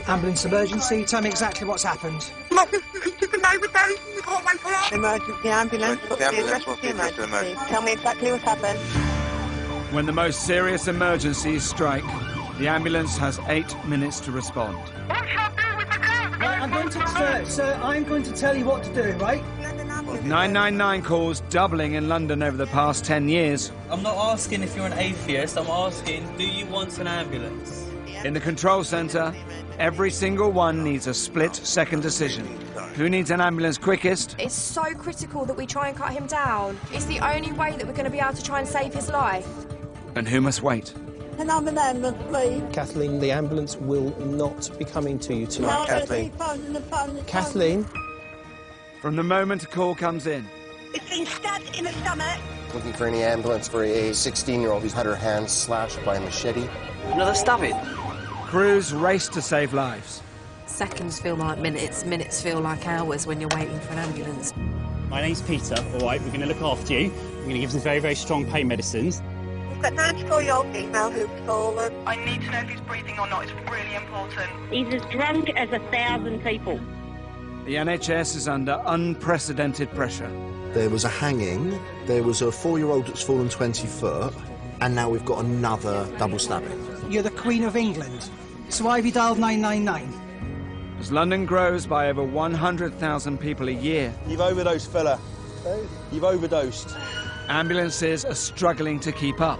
Ambulance emergency, tell me exactly what's happened. Emergency ambulance. What's the address of the emergency? Tell me exactly what's happened. When the most serious emergencies strike, the ambulance has 8 minutes to respond. I'm going to tell you what to do, right? With 999 calls doubling in London over the past 10 years. I'm not asking if you're an atheist, I'm asking, do you want an ambulance? In the control centre, every single one needs a split-second decision. Who needs an ambulance quickest? It's so critical that we try and cut him down. It's the only way that we're going to be able to try and save his life. And who must wait? And I'm an ambulance, please. Kathleen, the ambulance will not be coming to you tonight, Kathleen. Kathleen? From the moment a call comes in. It's been stabbed in the stomach. Looking for any ambulance for a 16-year-old who's had her hand slashed by a machete. Another stabbing? Crews race to save lives. Seconds feel like minutes, minutes feel like hours when you're waiting for an ambulance. My name's Peter, all right, we're going to look after you. We're going to give some very, very strong pain medicines. We've got an 94-year-old female who's fallen. I need to know if he's breathing or not, it's really important. He's as drunk as 1,000 people. The NHS is under unprecedented pressure. There was a hanging, there was a 4-year-old that's fallen 20 foot, and now we've got another double stabbing. You're the Queen of England, so why have you dialed 999? As London grows by over 100,000 people a year... You've overdosed, fella. You've overdosed. Ambulances are struggling to keep up.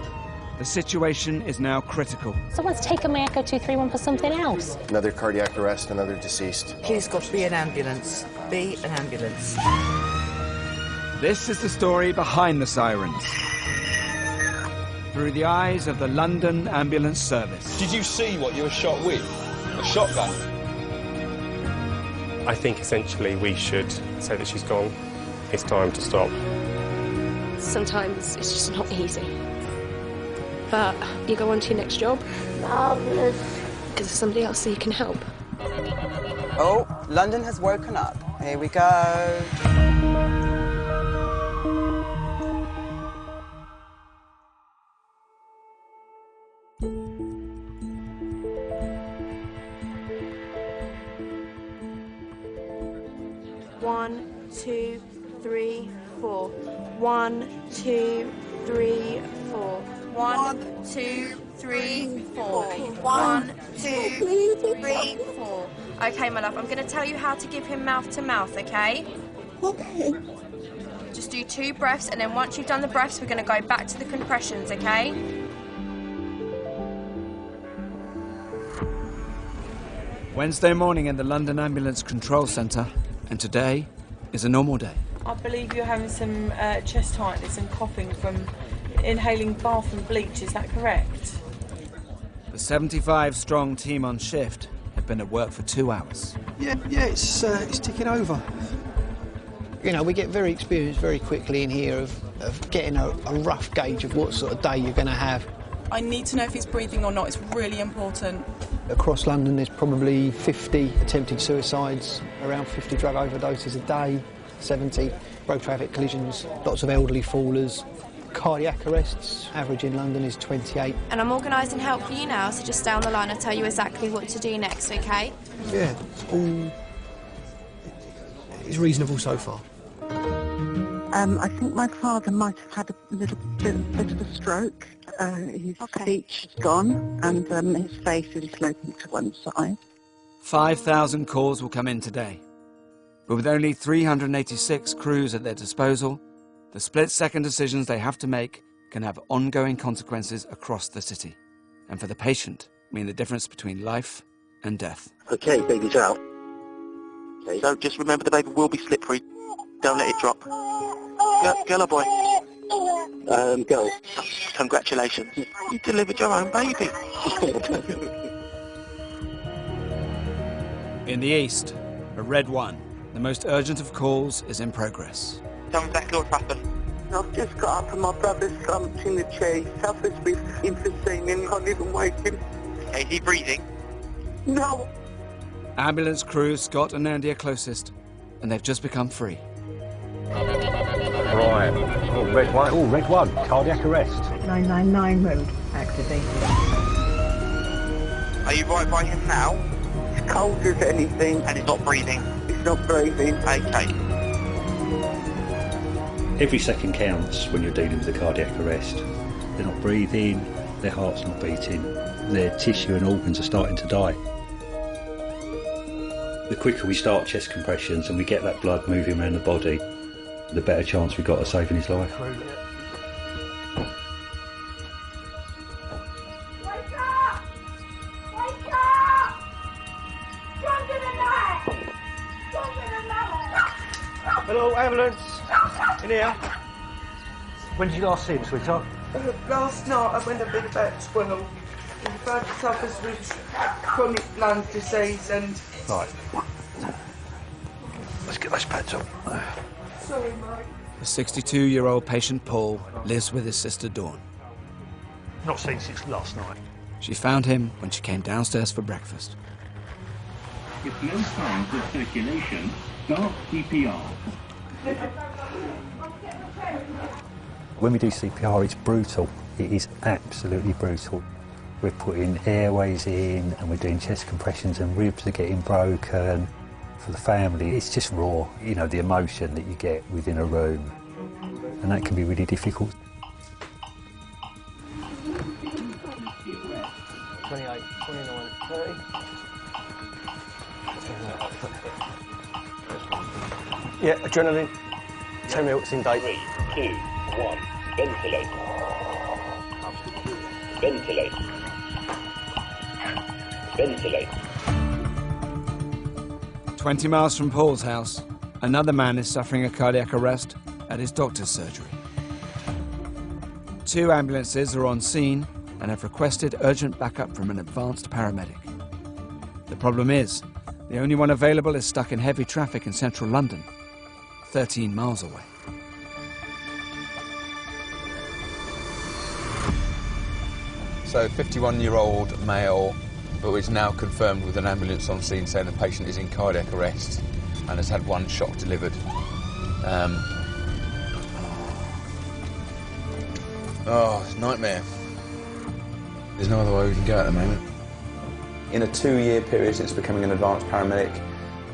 The situation is now critical. Someone's taken my Echo 231 for something else. Another cardiac arrest, another deceased. Please, God, be an ambulance. Be an ambulance. This is the story behind the sirens. Through the eyes of the London Ambulance Service. Did you see what you were shot with? A shotgun? I think essentially we should say that she's gone. It's time to stop. Sometimes it's just not easy. But you go on to your next job. Because there's somebody else that you can help. Oh, London has woken up. Here we go. One, two, three, four. 1, 2, 3, 4. 1, 2, 3, 4. 1, 2, 3, 4. Okay, my love, I'm going to tell you how to give him mouth to mouth, okay? Okay. Just do 2 breaths, and then once you've done the breaths, we're going to go back to the compressions, okay? Wednesday morning in the London Ambulance Control Centre, and today is a normal day. I believe you're having some chest tightness and coughing from inhaling bath and bleach, is that correct? The 75-strong team on shift have been at work for 2 hours. Yeah, it's ticking over. You know, we get very experienced very quickly in here of getting a rough gauge of what sort of day you're going to have. I need to know if he's breathing or not, it's really important. Across London there's probably 50 attempted suicides, around 50 drug overdoses a day, 70 road traffic collisions, lots of elderly fallers. Cardiac arrests, average in London is 28. And I'm organising help for you now, so just stay on the line, I'll tell you exactly what to do next, okay? Yeah, it's all... it's reasonable so far. I think my father might have had a little bit of a stroke. His speech is gone, and his face is sloping to one side. 5,000 calls will come in today. But with only 386 crews at their disposal, the split-second decisions they have to make can have ongoing consequences across the city. And for the patient, mean the difference between life and death. Okay, baby's out. Okay, so just remember the baby will be slippery. Don't let it drop. Girl or boy? Girl. Congratulations. You delivered your own baby. In the east, a red one. The most urgent of calls is in progress. Tell me exactly what's happened. I've just got up and my brother's slumped in the chair. He suffers with emphysema and can't even wake him. Okay, is he breathing? No. Ambulance crews, Scott and Andy are closest, and they've just become free. Right. Oh, red one. Oh, red one. Cardiac arrest. 999 mode activated. Are you right by him now? He's cold as anything. And it's not breathing. It's not breathing. Okay. Every second counts when you're dealing with a cardiac arrest. They're not breathing, their heart's not beating, their tissue and organs are starting to die. The quicker we start chest compressions and we get that blood moving around the body, the better chance we've got of saving his life. Hello, ambulance. In here. When did you last see him, sweetheart? Last night I went to bed about 12. My father suffers with chronic lung disease and... Right. Let's get those pads on. Sorry, mate. The 62-year-old patient Paul lives with his sister Dawn. Not seen since last night. She found him when she came downstairs for breakfast. With no signs of circulation, start CPR. When we do CPR, it's brutal. It is absolutely brutal. We're putting airways in and we're doing chest compressions and ribs are getting broken. For the family, it's just raw, you know, the emotion that you get within a room. And that can be really difficult. 28, 29, 30. Yeah, adrenaline. 10 minutes in date. 3, 2, 1. Ventilate. Ventilate. Ventilate. 20 miles from Paul's house, another man is suffering a cardiac arrest at his doctor's surgery. 2 ambulances are on scene and have requested urgent backup from an advanced paramedic. The problem is, the only one available is stuck in heavy traffic in central London, 13 miles away. So 51-year-old male, but is now confirmed with an ambulance on scene saying the patient is in cardiac arrest and has had 1 shock delivered. It's a nightmare. There's no other way we can go at the moment. In a 2-year period since becoming an advanced paramedic,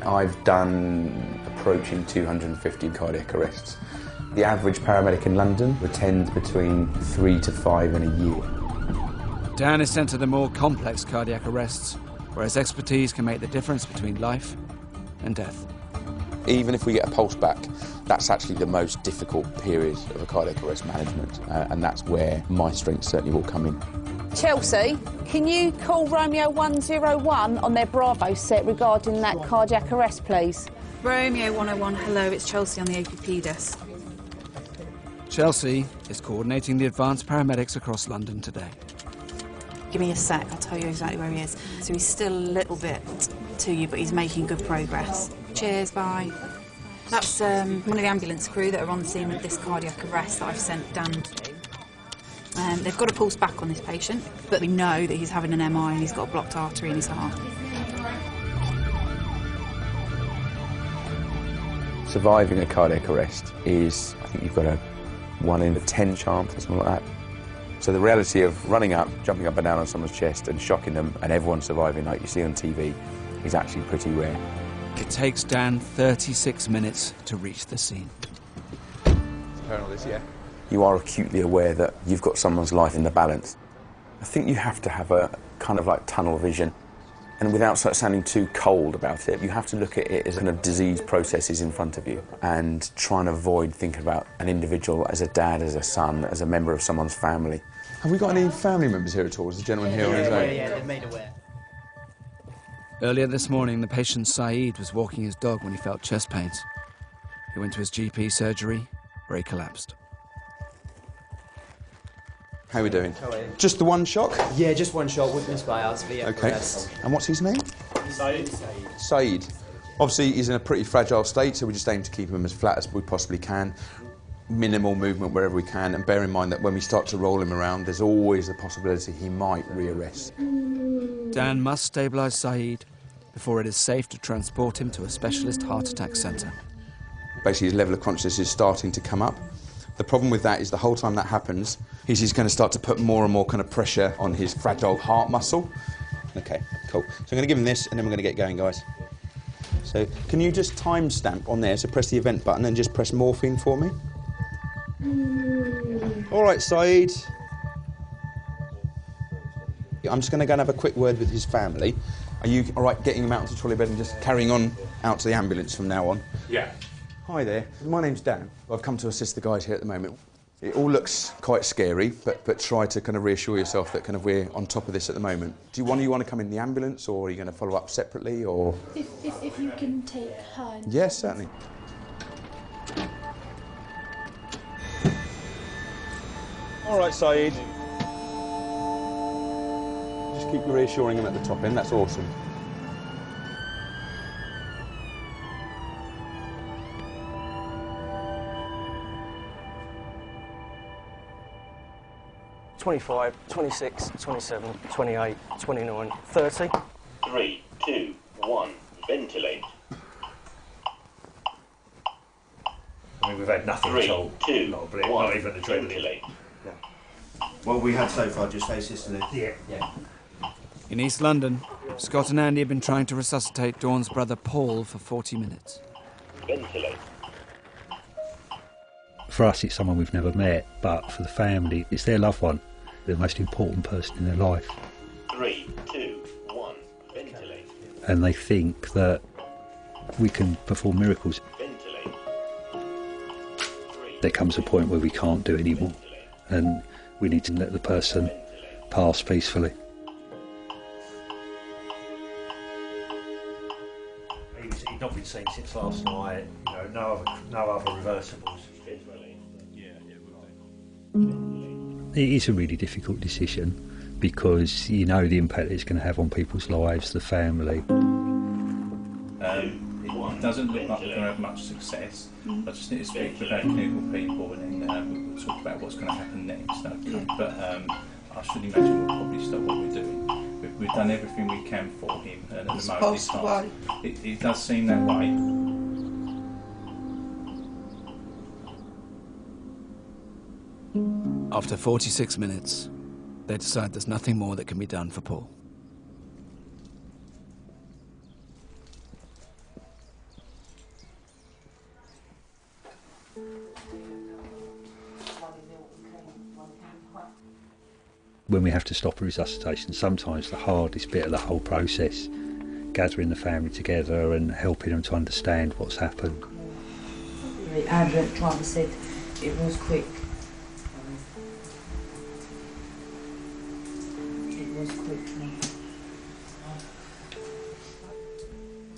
I've done approaching 250 cardiac arrests. The average paramedic in London attends between 3 to 5 in a year. Dan is sent to the more complex cardiac arrests, where his expertise can make the difference between life and death. Even if we get a pulse back, that's actually the most difficult period of a cardiac arrest management, and that's where my strength certainly will come in. Chelsea, can you call Romeo 101 on their Bravo set regarding that cardiac arrest, please? Romeo 101, hello, it's Chelsea on the APP desk. Chelsea is coordinating the advanced paramedics across London today. Give me a sec, I'll tell you exactly where he is. So he's still a little bit to you, but he's making good progress. Cheers, bye. That's one of the ambulance crew that are on scene with this cardiac arrest that I've sent Dan to. They've got a pulse back on this patient, but we know that he's having an MI and he's got a blocked artery in his heart. Surviving a cardiac arrest is, I think you've got a 1 in 10 chance or something like that. So the reality of running up, jumping up and down on someone's chest and shocking them and everyone surviving like you see on TV is actually pretty rare. It takes Dan 36 minutes to reach the scene. You are acutely aware that you've got someone's life in the balance. I think you have to have a kind of like tunnel vision. And without sounding too cold about it, you have to look at it as kind of disease processes in front of you and try and avoid thinking about an individual as a dad, as a son, as a member of someone's family. Have we got any family members here at all? Is the gentleman here on his own? Yeah, they've made aware. Earlier this morning, the patient Saeed was walking his dog when he felt chest pains. He went to his GP surgery, where he collapsed. How are we doing? Just the 1 shock? Yeah, just 1 shot, witnessed by us, but yeah, Okay. rest. And what's his name? Saeed. Obviously, he's in a pretty fragile state, so we just aim to keep him as flat as we possibly can. Minimal movement wherever we can, and bear in mind that when we start to roll him around, there's always the possibility he might re-arrest. Dan must stabilise Saeed before it is safe to transport him to a specialist heart attack centre. Basically, his level of consciousness is starting to come up. The problem with that is the whole time that happens, he's going to start to put more and more kind of pressure on his fragile heart muscle. Okay, cool. So I'm going to give him this, and then we're going to get going, guys. So can you just timestamp on there? So press the event button and just press morphine for me. All right, Saeed. I'm just going to go and have a quick word with his family. Are you all right getting him out to the trolley bed and just carrying on out to the ambulance from now on? Yeah. Hi there, my name's Dan. I've come to assist the guys here at the moment. It all looks quite scary, but try to kind of reassure yourself that kind of we're on top of this at the moment. Do you want to come in the ambulance, or are you going to follow up separately, or...? If you can take her. Yes, certainly. All right, Saeed. Just keep reassuring him at the top end, that's awesome. $25, $26, $27, $28, $29, $30. 3, 2, 1, ventilate. I mean, we've had nothing 3, at all. 2, not 1, even adrenaline. ventilate. Well, we had so far just asystole. Yeah. In East London, Scott and Andy have been trying to resuscitate Dawn's brother Paul for 40 minutes. Ventilate. For us, it's someone we've never met, but for the family, it's their loved one, the most important person in their life. 3, 2, 1, ventilate. And they think that we can perform miracles. Ventilate. There comes a point where we can't do anymore, and we need to let the person pass peacefully. He's not been seen since last night. You know, no other reversibles. It is a really difficult decision because you know the impact it's going to have on people's lives, the family. It doesn't look like we're going to have much success. I just need to speak with our clinical people, and then we'll talk about what's going to happen next. Okay? But I should imagine we'll probably stop what we're doing. We've done everything we can for him, and at the moment it does seem that way. After 46 minutes, they decide there's nothing more that can be done for Paul. When we have to stop a resuscitation, sometimes the hardest bit of the whole process, gathering the family together and helping them to understand what's happened. The ambulance driver said it was quick.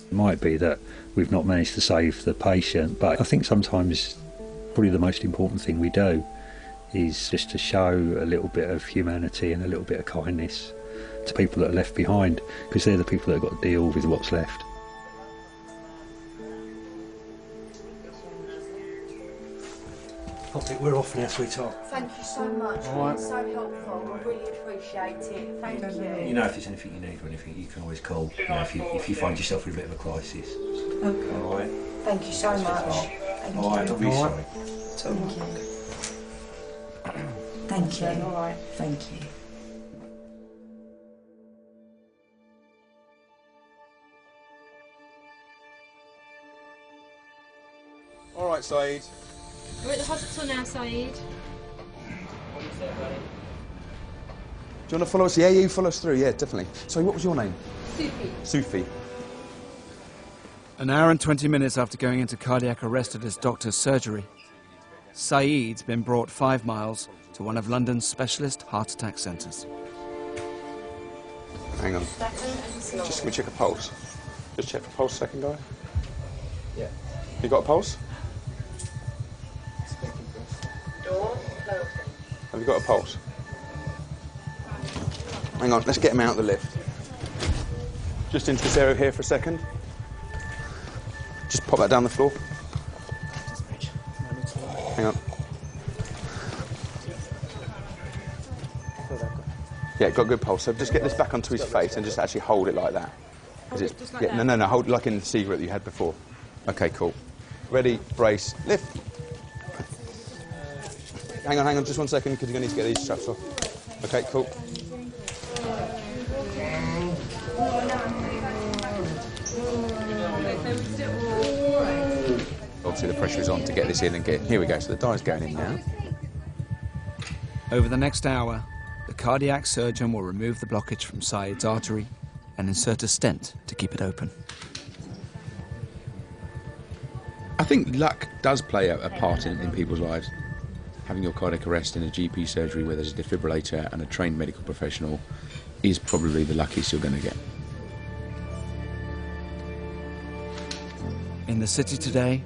It might be that we've not managed to save the patient, but I think sometimes probably the most important thing we do is just to show a little bit of humanity and a little bit of kindness to people that are left behind, because they're the people that have got to deal with what's left. We're off now, sweetheart. Thank you so much. All right. It's so helpful. I really appreciate it. Thank you. You know, if there's anything you need or anything, you can always call. You know, if you find yourself in a bit of a crisis. Okay. All right. Thank you so much. Thank you. All right. Don't be sorry. Thank you. Thank you. All right. Thank you. All right, Saeed. We're at the hospital now, Saeed. Do you want to follow us? Yeah, you follow us through. Yeah, definitely. Sorry, what was your name? Sufi. An hour and 20 minutes after going into cardiac arrest at his doctor's surgery, Saeed's been brought 5 miles to one of London's specialist heart attack centres. Hang on. Just can we check a pulse? Just check for pulse a second, guy. Yeah. You got a pulse? Have you got a pulse? Hang on, let's get him out of the lift. Just into this area here for a second. Just pop that down the floor. Hang on. Yeah, got a good pulse. So just get this back onto his face and just actually hold it like that. Hold it just like yeah, that? no, hold it like in the cigarette that you had before. Okay, cool. Ready, brace, lift. Hang on, just 1 second, because you're going to need to get these straps off. Okay, cool. obviously the pressure is on to get this in and get... Here we go, so the dye's going in now. Over the next hour, the cardiac surgeon will remove the blockage from Saeed's artery and insert a stent to keep it open. I think luck does play a part in people's lives. Having your cardiac arrest in a GP surgery where there's a defibrillator and a trained medical professional is probably the luckiest you're going to get. In the city today,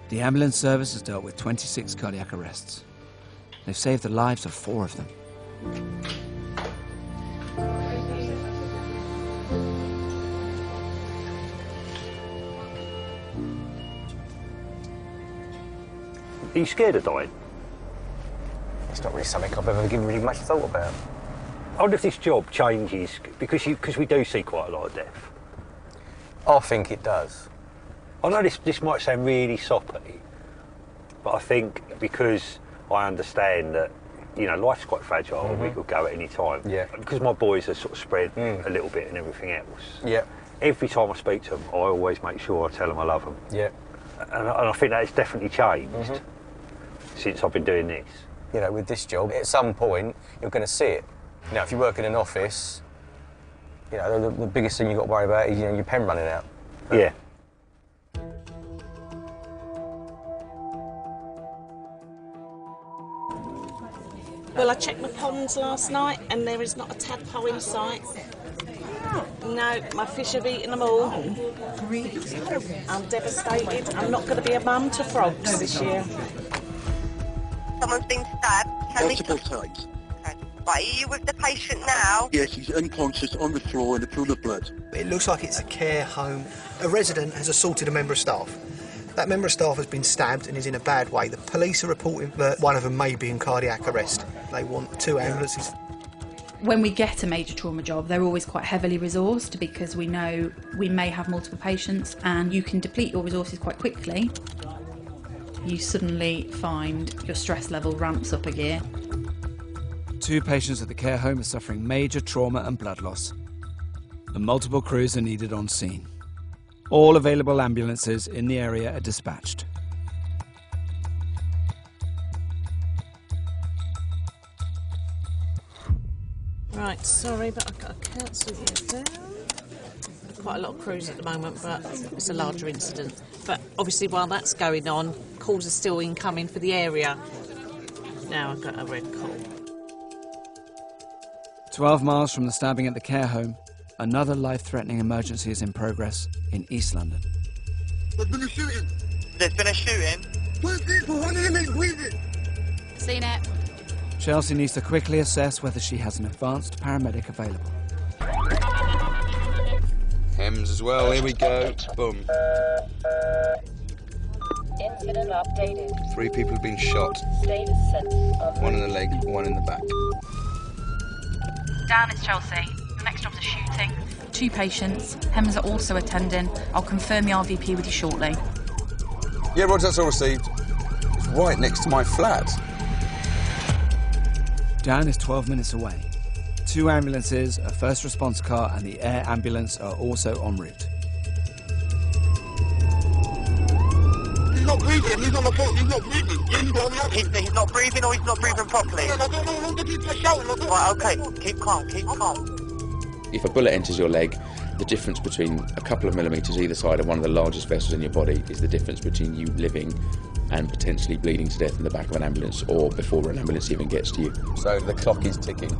the ambulance service has dealt with 26 cardiac arrests. They've saved the lives of 4 of them. Are you scared of dying? It's not really something I've ever given really much thought about. I wonder if this job changes, because we do see quite a lot of death. I think it does. I know this might sound really soppy, but I think because I understand that, you know, life's quite fragile and we could go at any time. Yeah. Because my boys are sort of spread a little bit and everything else. Yeah. Every time I speak to them, I always make sure I tell them I love them. Yeah. And I think that has definitely changed since I've been doing this. You know, with this job, at some point, you're going to see it. You know, if you work in an office, you know, the biggest thing you've got to worry about is, you know, your pen running out. Yeah. Well, I checked my ponds last night and there is not a tadpole in sight. No, my fish have eaten them all. I'm devastated. I'm not going to be a mum to frogs this year. Someone's been stabbed. Multiple times. Right, are you with the patient now? Yes, he's unconscious on the floor in a pool of blood. It looks like it's a care home. A resident has assaulted a member of staff. That member of staff has been stabbed and is in a bad way. The police are reporting that one of them may be in cardiac arrest. They want 2 ambulances. When we get a major trauma job, they're always quite heavily resourced because we know we may have multiple patients and you can deplete your resources quite quickly. You suddenly find your stress level ramps up a gear. 2 patients at the care home are suffering major trauma and blood loss, and multiple crews are needed on scene. All available ambulances in the area are dispatched. Right, sorry, but I've got to cancel you down. Quite a lot of crews at the moment, but it's a larger incident. But obviously while that's going on, calls are still incoming for the area. Now I've got a red call. 12 miles from the stabbing at the care home, another life-threatening emergency is in progress in East London. There's been a shooting. There's been a shooting? 2 people, one of them is breathing. Seen it. Chelsea needs to quickly assess whether she has an advanced paramedic available. Hems as well, here we go. Boom. Incident updated. 3 people have been shot. Status sense of 1 in the leg, 1 in the back. Dan, it's Chelsea. The next job's a shooting. 2 patients. Hems are also attending. I'll confirm the RVP with you shortly. Yeah, Roger, that's all received. It's right next to my flat. Dan is 12 minutes away. 2 ambulances, a first response car and the air ambulance are also en route. He's not breathing, he's on the phone, he's not breathing. He's not breathing or he's not breathing properly? I don't know what the people are shouting. Right, okay, keep calm, keep calm. If a bullet enters your leg, the difference between a couple of millimetres either side of one of the largest vessels in your body is the difference between you living and potentially bleeding to death in the back of an ambulance or before an ambulance even gets to you. So the clock is ticking.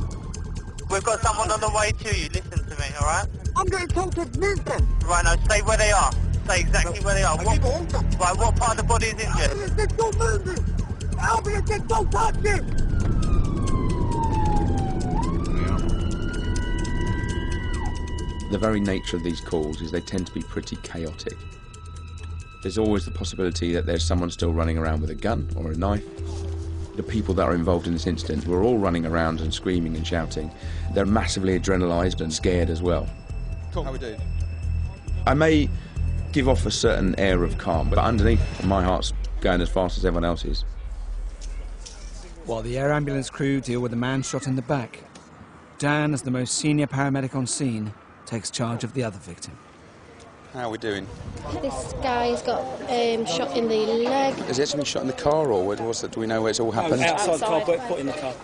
We've got someone on the way to you, listen to me, alright? I'm getting told to move them. Right, now stay where they are. Stay exactly where they are. What part of the body is injured? They're still moving. Ambulance, don't touch it. The very nature of these calls is they tend to be pretty chaotic. There's always the possibility that there's someone still running around with a gun or a knife. The people that are involved in this incident were all running around and screaming and shouting. They're massively adrenalised and scared as well. Cool. How we doing? I may give off a certain air of calm, but underneath, my heart's going as fast as everyone else's. While the air ambulance crew deal with the man shot in the back, Dan, as the most senior paramedic on scene, takes charge of the other victim. How are we doing? This guy's got shot in the leg. Has he actually been shot in the car, or where was it? Do we know where it's all happened? Outside the car, but put in the car.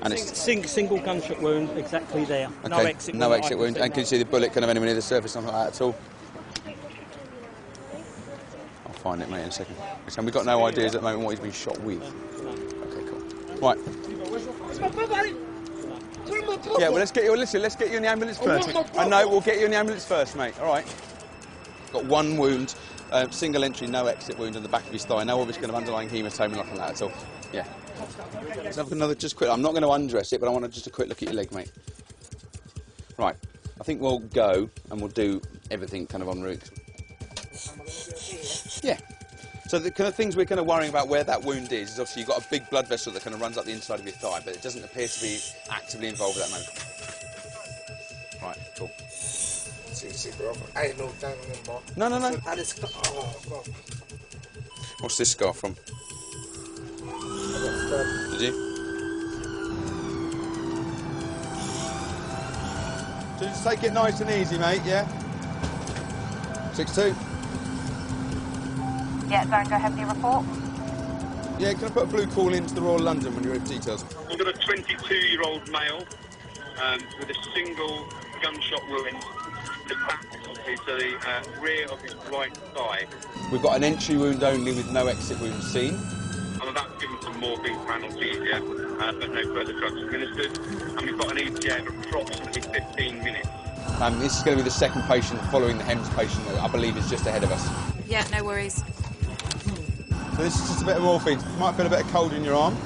And it's Single gunshot wound, exactly there. okay. No exit wound. No exit wound. And can you see the bullet kind of anywhere near the surface, something like that at all? I'll find it, mate, in a second. And we've got no ideas at the moment what he's been shot with. Okay, cool. Right. Yeah, well, let's get you in the ambulance first. I know, we'll get you in the ambulance first, mate. All right. Got one wound, single entry, no exit wound on the back of his thigh. No obvious kind of underlying haematoma, nothing like that at all. Yeah. Let's have another, just quick. I'm not going to undress it, but I want just a quick look at your leg, mate. Right. I think we'll go and we'll do everything kind of en route. Yeah. So the kind of things we're kind of worrying about where that wound is obviously you've got a big blood vessel that kind of runs up the inside of your thigh, but it doesn't appear to be actively involved at that moment. Right, cool. I ain't no thing anymore. No. I just, What's this scar from? Did you? Just take it nice and easy, mate, yeah? 6-2. Yeah, don't go ahead with your report. Yeah, can I put a blue call into the Royal London when you're in details? We've got a 22-year-old male with a single gunshot wound to the back of the rear of his right thigh. We've got an entry wound only with no exit wound seen. I'm about to give him some morphine for anesthesia, but no further drugs administered. And we've got an ETA of approximately 15 minutes. This is going to be the second patient following the HEMS patient that I believe is just ahead of us. Yeah, no worries. So this is just a bit of morphine. You might feel a bit of cold in your arm.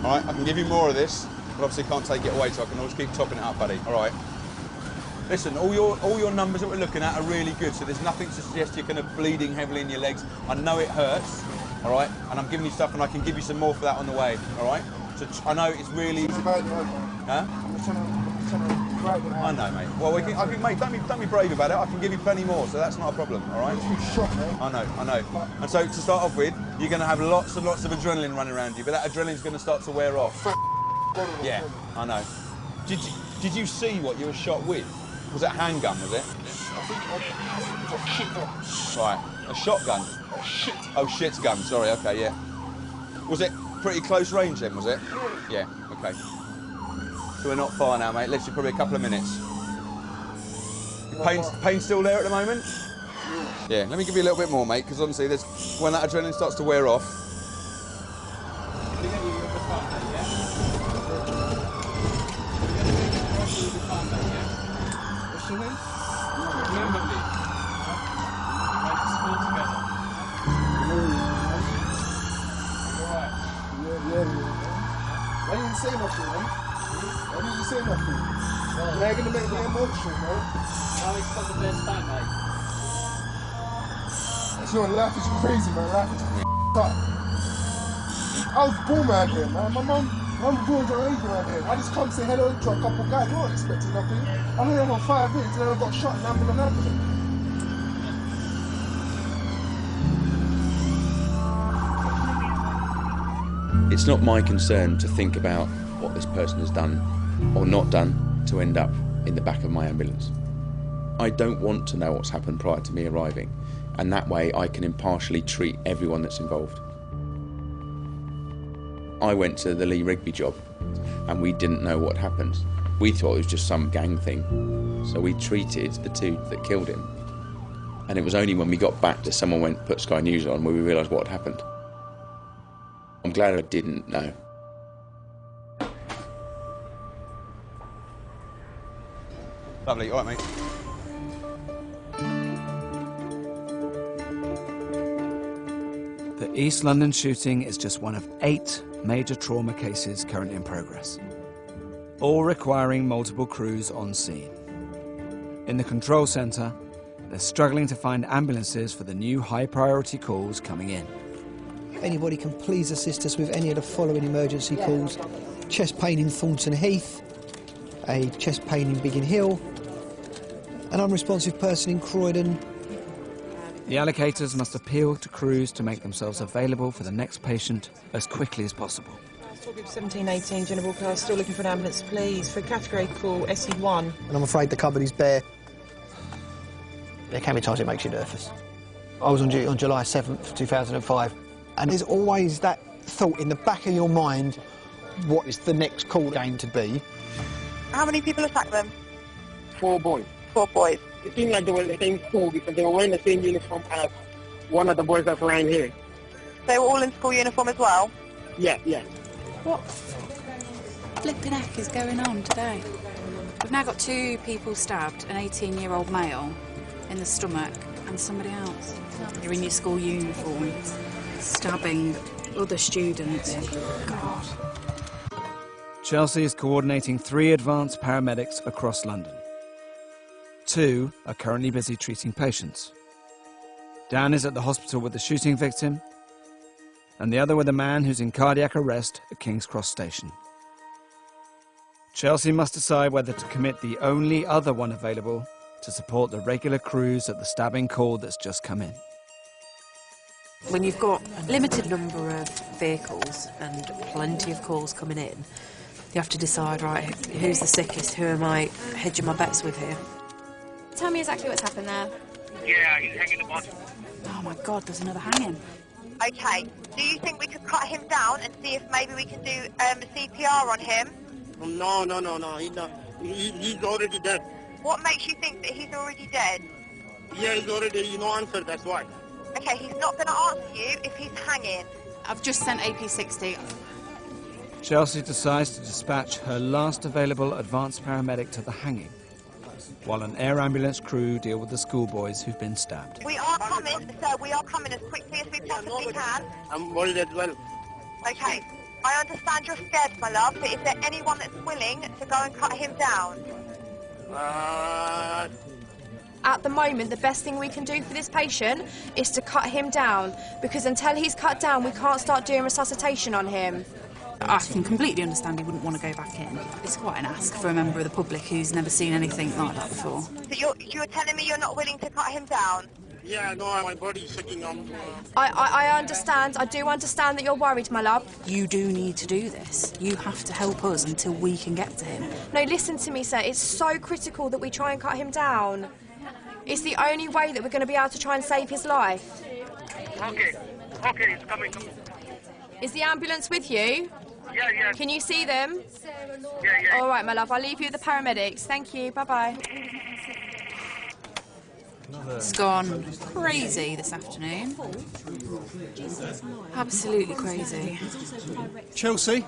All right, I can give you more of this, but obviously can't take it away, so I can always keep topping it up, buddy. All right. Listen, all your numbers that we're looking at are really good, so there's nothing to suggest you're kind of bleeding heavily in your legs. I know it hurts, all right, and I'm giving you stuff, and I can give you some more for that on the way, all right? So I know it's really... Huh? I know, mate. Well, I can, mate, don't be brave about it. I can give you plenty more, so that's not a problem, all right? I know. And so to start off with, you're going to have lots and lots of adrenaline running around you, but that adrenaline's going to start to wear off. Yeah, I know. Did you see what you were shot with? Was it a handgun, was it? Right, a shotgun? Oh, shit gun, sorry, okay, yeah. Was it pretty close range then, was it? Yeah, okay. So we're not far now, mate. Literally probably a couple of minutes. Pain still there at the moment? Yeah, let me give you a little bit more, mate, because honestly, when that adrenaline starts to wear off... Remember me. Went to school together. Alright. Yeah. Why didn't you say nothing, man? Why didn't you say nothing? Now you're gonna make me emotional, man. Now it's got the best time, mate. You know, life is crazy, man. Life is up. I was born around here, man. My mum born around here. I just come say hello to a couple guys. They weren't expecting nothing. I'm here for 5 minutes and then I got shot and I'm in an ambulance. It's not my concern to think about what this person has done or not done to end up in the back of my ambulance. I don't want to know what's happened prior to me arriving, and that way I can impartially treat everyone that's involved. I went to the Lee Rigby job and we didn't know what happened. We thought it was just some gang thing, so we treated the two that killed him. And it was only when we got back that someone went put Sky News on where we realised what had happened. I'm glad I didn't know. Lovely, all right, mate. The East London shooting is just one of 8 major trauma cases currently in progress, all requiring multiple crews on scene. In the control centre, they're struggling to find ambulances for the new high-priority calls coming in. If anybody can please assist us with any of the following emergency calls: chest pain in Thornton Heath, a chest pain in Biggin Hill, an unresponsive person in Croydon. The allocators must appeal to crews to make themselves available for the next patient as quickly as possible. 1718, General Class, still looking for an ambulance, please. For category call, SE1. And I'm afraid the cupboard is bare. There can be times it makes you nervous. I was on duty on July 7th, 2005, and there's always that thought in the back of your mind, what is the next call going to be? How many people attacked them? 4 boys. 4 boys. It seemed like they were in the same school because they were wearing the same uniform as one of the boys that's lying here. They were all in school uniform as well? Yeah, yeah. What flipping heck is going on today? We've now got 2 people stabbed, an 18-year-old male in the stomach and somebody else. You're in your school uniform, stabbing other students. God. Chelsea is coordinating 3 advanced paramedics across London. 2 are currently busy treating patients. Dan is at the hospital with the shooting victim, and the other with a man who's in cardiac arrest at King's Cross Station. Chelsea must decide whether to commit the only other one available to support the regular crews at the stabbing call that's just come in. When you've got a limited number of vehicles and plenty of calls coming in, you have to decide, right, who's the sickest, who am I hedging my bets with here? Tell me exactly what's happened there. Yeah, he's hanging the bottom. Oh my God, there's another hanging. Okay. Do you think we could cut him down and see if maybe we can do CPR on him? No. He's already dead. What makes you think that he's already dead? Yeah, he's already, answered, that's why. Okay, he's not going to answer you if he's hanging. I've just sent AP60. Chelsea decides to dispatch her last available advanced paramedic to the hanging, while an air ambulance crew deal with the schoolboys who've been stabbed. We are coming, sir. We are coming as quickly as we possibly can. I'm worried as well. Okay. I understand you're scared, my love, but is there anyone that's willing to go and cut him down? At the moment, the best thing we can do for this patient is to cut him down, because until he's cut down, we can't start doing resuscitation on him. I can completely understand he wouldn't want to go back in. It's quite an ask for a member of the public who's never seen anything like that before. So you're telling me you're not willing to cut him down? Yeah, no, my body's shaking. I understand. I do understand that you're worried, my love. You do need to do this. You have to help us until we can get to him. No, listen to me, sir. It's so critical that we try and cut him down. It's the only way that we're going to be able to try and save his life. Okay, it's coming. Is the ambulance with you? Yeah. Can you see them? Yeah. All right, my love. I'll leave you with the paramedics. Thank you. Bye-bye. It's gone crazy this afternoon. Absolutely crazy. Chelsea?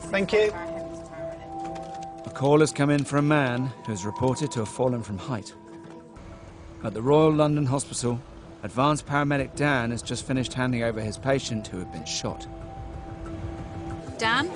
Thank you. A call has come in for a man who's reported to have fallen from height. At the Royal London Hospital, advanced paramedic Dan has just finished handing over his patient who had been shot. Dan?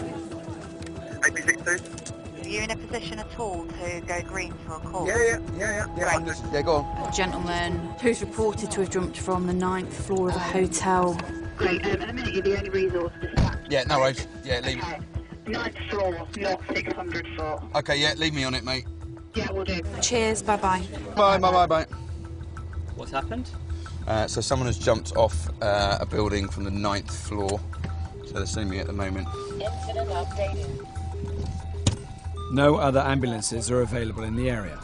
AP62. Are you in a position at all to go green for a call? Yeah. Yeah, go on. A gentleman who's reported to have jumped from the 9th floor of a hotel. Great, at the minute you're the only resource dispatched. Yeah, no worries. Yeah, leave Okay. 9th floor, not 600 foot. Okay, yeah, leave me on it, mate. Yeah, we'll do. Cheers, bye-bye. Bye. What's happened? So someone has jumped off a building from the 9th floor. So they're seeing me at the moment. Incident updated. No other ambulances are available in the area,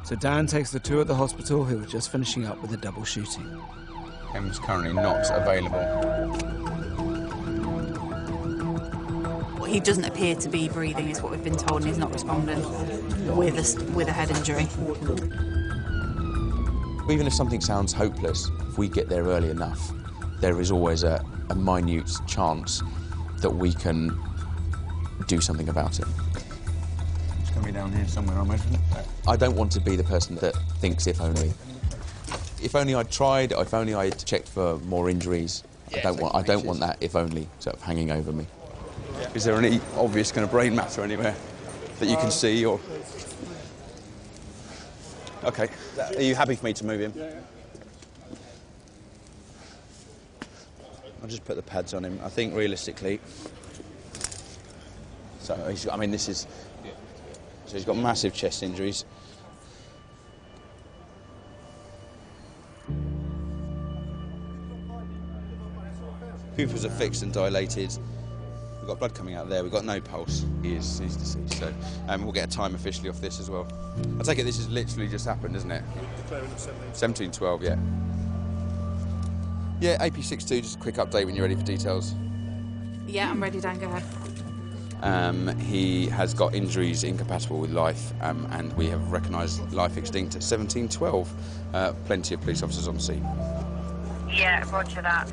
so Dan takes the 2 at the hospital who are just finishing up with a double shooting. Em's currently not available. Well, he doesn't appear to be breathing, is what we've been told, and he's not responding with a head injury. Even if something sounds hopeless, if we get there early enough, there is always a minute chance that we can do something about it. It's going to be down here somewhere, I imagine. I don't want to be the person that thinks if only. If only I'd tried, if only I'd checked for more injuries. Yeah, I don't want that if only sort of hanging over me. Is there any obvious kind of brain matter anywhere that you can see, or...? Okay. Are you happy for me to move him? Yeah. I'll just put the pads on him. I think realistically... So, so he's got massive chest injuries. Pupils are fixed and dilated. We've got blood coming out there. We've got no pulse. He's deceased. So we'll get a time officially off this as well. I take it this has literally just happened, isn't it? Declaring of 1712, yeah. Yeah, AP62, just a quick update when you're ready for details. Yeah, I'm ready, Dan, go ahead. He has got injuries incompatible with life, and we have recognised life extinct at 1712. Plenty of police officers on scene. Yeah, roger that.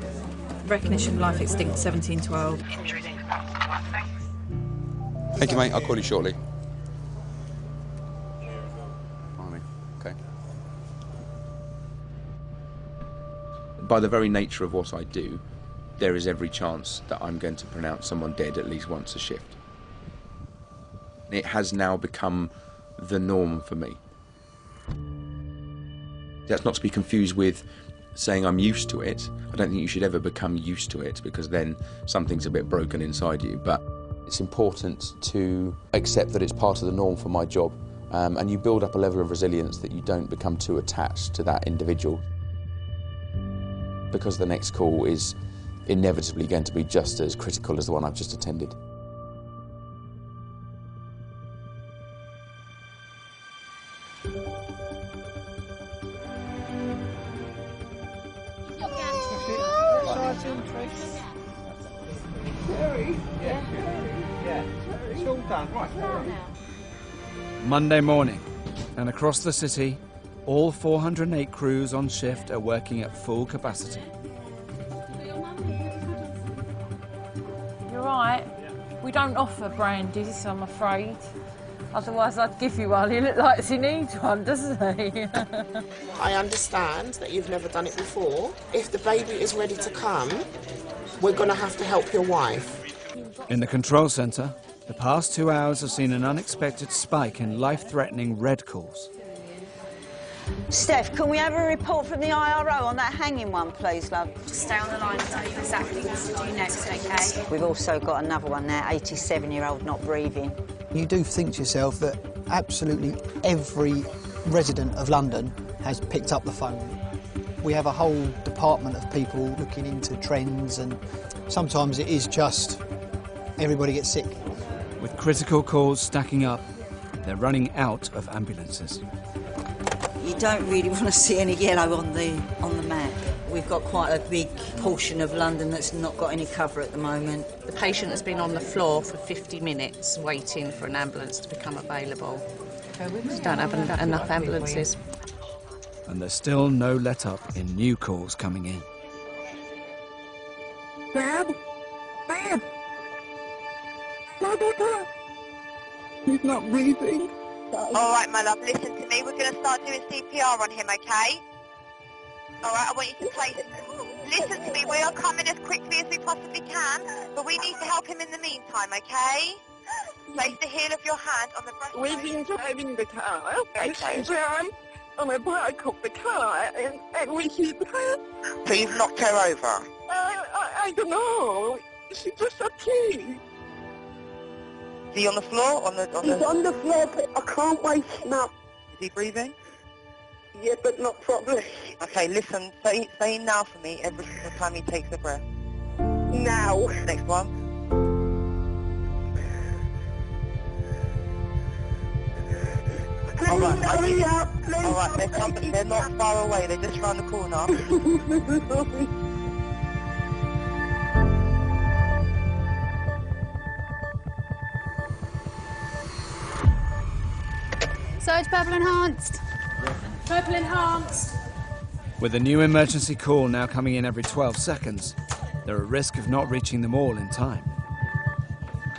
Recognition life extinct 1712. Injuries incompatible, thanks. Thank you, mate. I'll call you shortly. Okay. By the very nature of what I do, there is every chance that I'm going to pronounce someone dead at least once a shift. It has now become the norm for me. That's not to be confused with saying I'm used to it. I don't think you should ever become used to it, because then something's a bit broken inside you. But it's important to accept that it's part of the norm for my job, and you build up a level of resilience that you don't become too attached to that individual, because the next call is inevitably going to be just as critical as the one I've just attended. Monday morning, and across the city, all 408 crews on shift are working at full capacity. You're right. We don't offer brandies, I'm afraid. Otherwise I'd give you one. You look like he needs one, doesn't he? I understand that you've never done it before. If the baby is ready to come, we're going to have to help your wife. In the control centre, the past 2 hours have seen an unexpected spike in life-threatening red calls. Steph, can we have a report from the IRO on that hanging one, please, love? Just stay on the line and tell you exactly what to do next, okay? We've also got another one there, 87-year-old not breathing. You do think to yourself that absolutely every resident of London has picked up the phone. We have a whole department of people looking into trends, and sometimes it is just everybody gets sick. With critical calls stacking up, they're running out of ambulances. You don't really want to see any yellow on the map. We've got quite a big portion of London that's not got any cover at the moment. The patient has been on the floor for 50 minutes waiting for an ambulance to become available. We just don't have enough ambulances. And there's still no let-up in new calls coming in. Dad? Dad? Dad? He's not breathing. All right, my love, listen to me. We're going to start doing CPR on him, okay? All right, I want you to place... Listen to me. We are coming as quickly as we possibly can, but we need to help him in the meantime, okay? Place the heel of your hand on the breast. We've been driving the car, and she's on the back of the car, and we hit her. So you've knocked her over? I don't know. She just appeared. Is he on the floor? He's on the floor, but I can't wake him up. Is he breathing? Yeah, but not properly. Okay, listen, say now for me every single time he takes a breath. Now. Next one. Please hurry up, please. All right, they're not far away, they're just round the corner. Surge purple enhanced. Purple enhanced. With a new emergency call now coming in every 12 seconds, they're at risk of not reaching them all in time.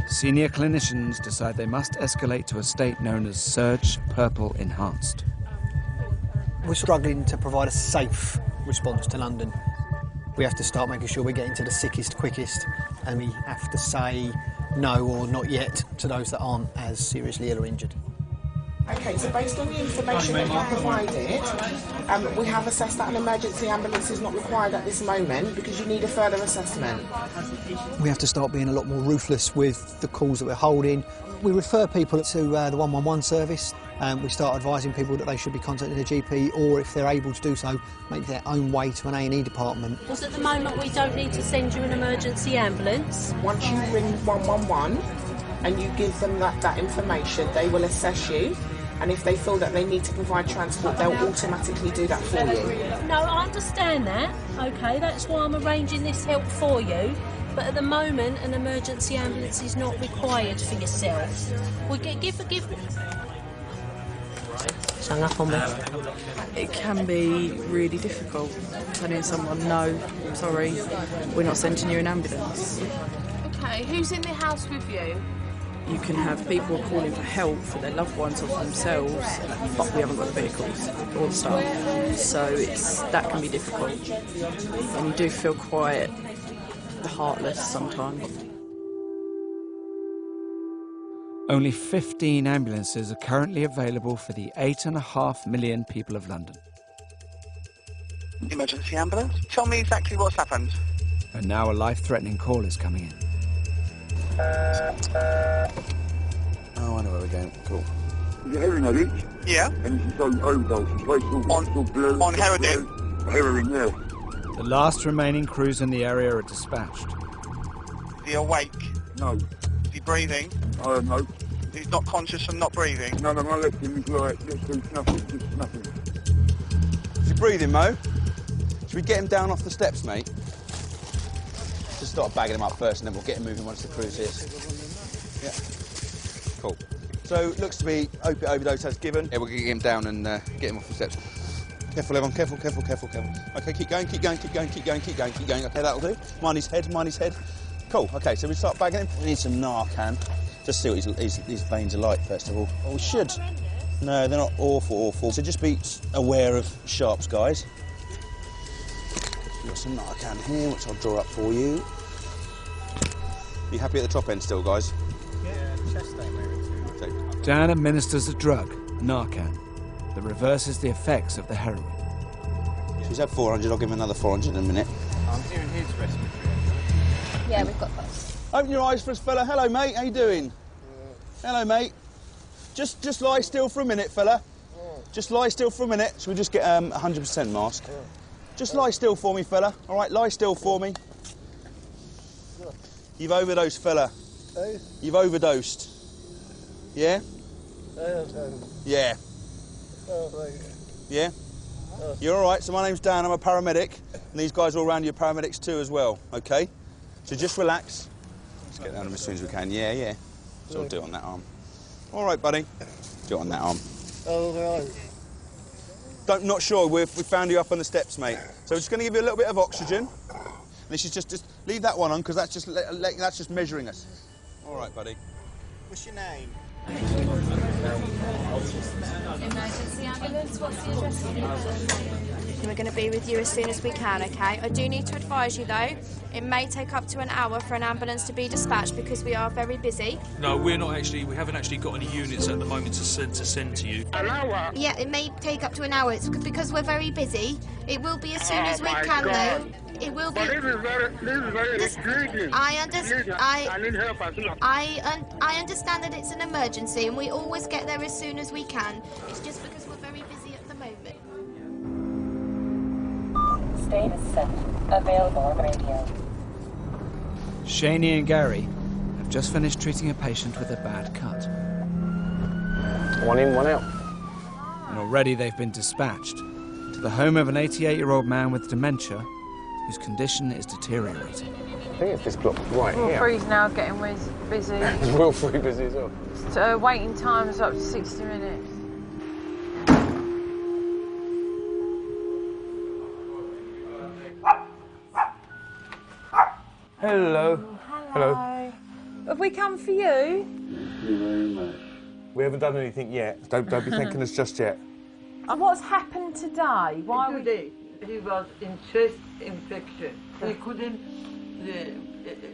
Senior clinicians decide they must escalate to a state known as Surge Purple Enhanced. We're struggling to provide a safe response to London. We have to start making sure we're getting to the sickest quickest, and we have to say no or not yet to those that aren't as seriously ill or injured. Okay, so based on the information that you provided, we have assessed that an emergency ambulance is not required at this moment because you need a further assessment. We have to start being a lot more ruthless with the calls that we're holding. We refer people to the 111 service. we start advising people that they should be contacting their GP, or if they're able to do so, make their own way to an A&E department. Because at the moment we don't need to send you an emergency ambulance. Once you ring 111 and you give them that information, they will assess you, and if they feel that they need to provide transport, they'll automatically do that for you. No, I understand that. OK, that's why I'm arranging this help for you. But at the moment, an emergency ambulance is not required for yourself. We give. It's hung up on me. It can be really difficult telling someone, no, sorry, we're not sending you an ambulance. Okay, who's in the house with you? You can have people calling for help for their loved ones or for themselves, but we haven't got the vehicles or the staff. So that can be difficult. And you do feel quite heartless sometimes. Only 15 ambulances are currently available for the 8.5 million people of London. Emergency ambulance? Tell me exactly what's happened. And now a life-threatening call is coming in. Oh, I know where we're going. Cool. Is it heroin addict? Yeah. And she's on overdose. On heroin? Heroin, yeah. The last remaining crews in the area are dispatched. Is he awake? No. Is he breathing? No. He's not conscious and not breathing? No, my left him is like, there's nothing, just nothing. Is he breathing, Mo? Should we get him down off the steps, mate? Just start bagging him up first and then we'll get him moving once the crew's here. Yeah. Cool. So, looks to be opiate overdose has given. Yeah, we'll get him down and get him off the steps. Careful, Evan, careful. Okay, keep going. Okay, that'll do. Mind his head. Cool, okay, so we start bagging him. We need some Narcan. Just see what his veins are like, first of all. Oh, we should. No, they're not awful. So just be aware of sharps, guys. We've got some Narcan here, which I'll draw up for you. You happy at the top end still, guys? Yeah, chest ache. Dan administers a drug, Narcan, that reverses the effects of the heroin. So he's had 400, I'll give him another 400 in a minute. I'm hearing his respiratory. Yeah, we've got that. Open your eyes for us, fella. Hello, mate. How you doing? Hello, mate. Just lie still for a minute, fella. Just lie still for a minute. Shall we just get 100% mask? Just lie still for me, fella. All right, lie still for me. You've overdosed, fella. You've overdosed. Yeah? Yeah. Yeah? You're all right. So my name's Dan. I'm a paramedic. And these guys all around you are paramedics too as well, OK? So just relax. Let's get down to him as soon as we can. Yeah. So we'll do it on that arm. All right, buddy. Do it on that arm. Not sure. We found you up on the steps, mate. So we're just going to give you a little bit of oxygen. And this is just leave that one on because that's just measuring us. All right, buddy. What's your name? Emergency ambulance, what's the address of the emergency? We're going to be with you as soon as we can, OK? I do need to advise you, though, it may take up to an hour for an ambulance to be dispatched because we are very busy. No, we haven't actually got any units at the moment to send to you. An hour? Yeah, it may take up to an hour. It's because we're very busy. It will be as soon as we can, though. It will be. But this is very intriguing. I understand. I need help as well. I understand that it's an emergency, and we always get there as soon as we can. It's just because we're very busy at the moment. Status set. Available on radio. Shaney and Gary have just finished treating a patient with a bad cut. One in, one out. And already they've been dispatched to the home of an 88-year-old man with dementia whose condition is deteriorating. I think it's this block right Rule here. 3's now getting busy. Is Rule 3 busy as well? Waiting time is up to 60 minutes. Hello. Hello. Have we come for you? We haven't done anything yet. Don't be thanking us just yet. And what's happened today? Why Today, he was in chest infection. He couldn't...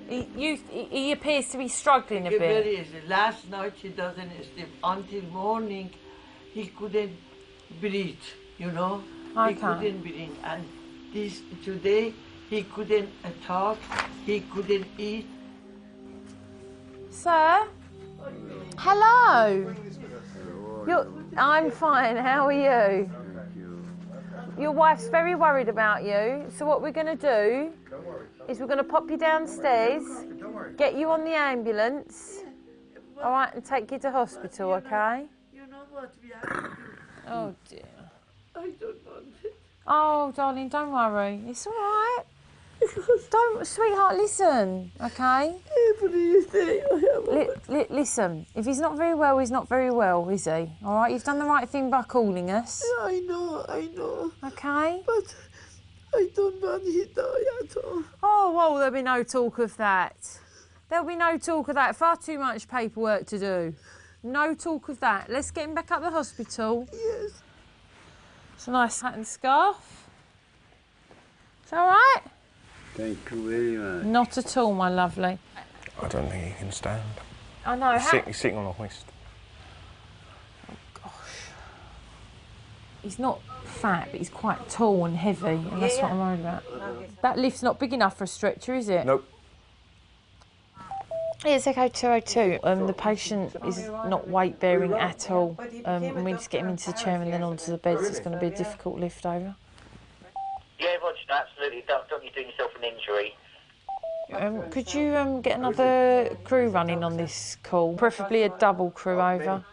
He appears to be struggling a bit. Very easy. Last night he doesn't sleep. Until morning, he couldn't breathe, you know? Okay. He couldn't breathe. And today, he couldn't talk, he couldn't eat. Sir? Hello? I'm fine. How are you? Your wife's very worried about you. So what we're going to do is we're going to pop you downstairs, get you on the ambulance, all right, and take you to hospital, okay? You know what we have to do? Oh, dear. I don't want it. Oh, darling, don't worry. It's all right. Don't, sweetheart, listen, okay? What do you think? Listen, if he's not very well, he's not very well, is he? All right, you've done the right thing by calling us. I know. Okay? But I don't want him to die at all. Oh, well, there'll be no talk of that. There'll be no talk of that. Far too much paperwork to do. No talk of that. Let's get him back up the hospital. Yes. It's a nice hat and scarf. It's all right? Thank you very much. Not at all, my lovely. I don't think he can stand. I know. He's sitting on a hoist. Oh, gosh. He's not fat, but he's quite tall and heavy, and that's what I'm worried about. That lift's not big enough for a stretcher, is it? Nope. It's Echo 202. The patient is not weight-bearing at all. We need to get him into the chair and then onto the bed, so it's going to be a difficult lift over. Yeah, Roger, absolutely. Don't you do yourself an injury. Could you get another crew running on this call? Preferably a double crew over.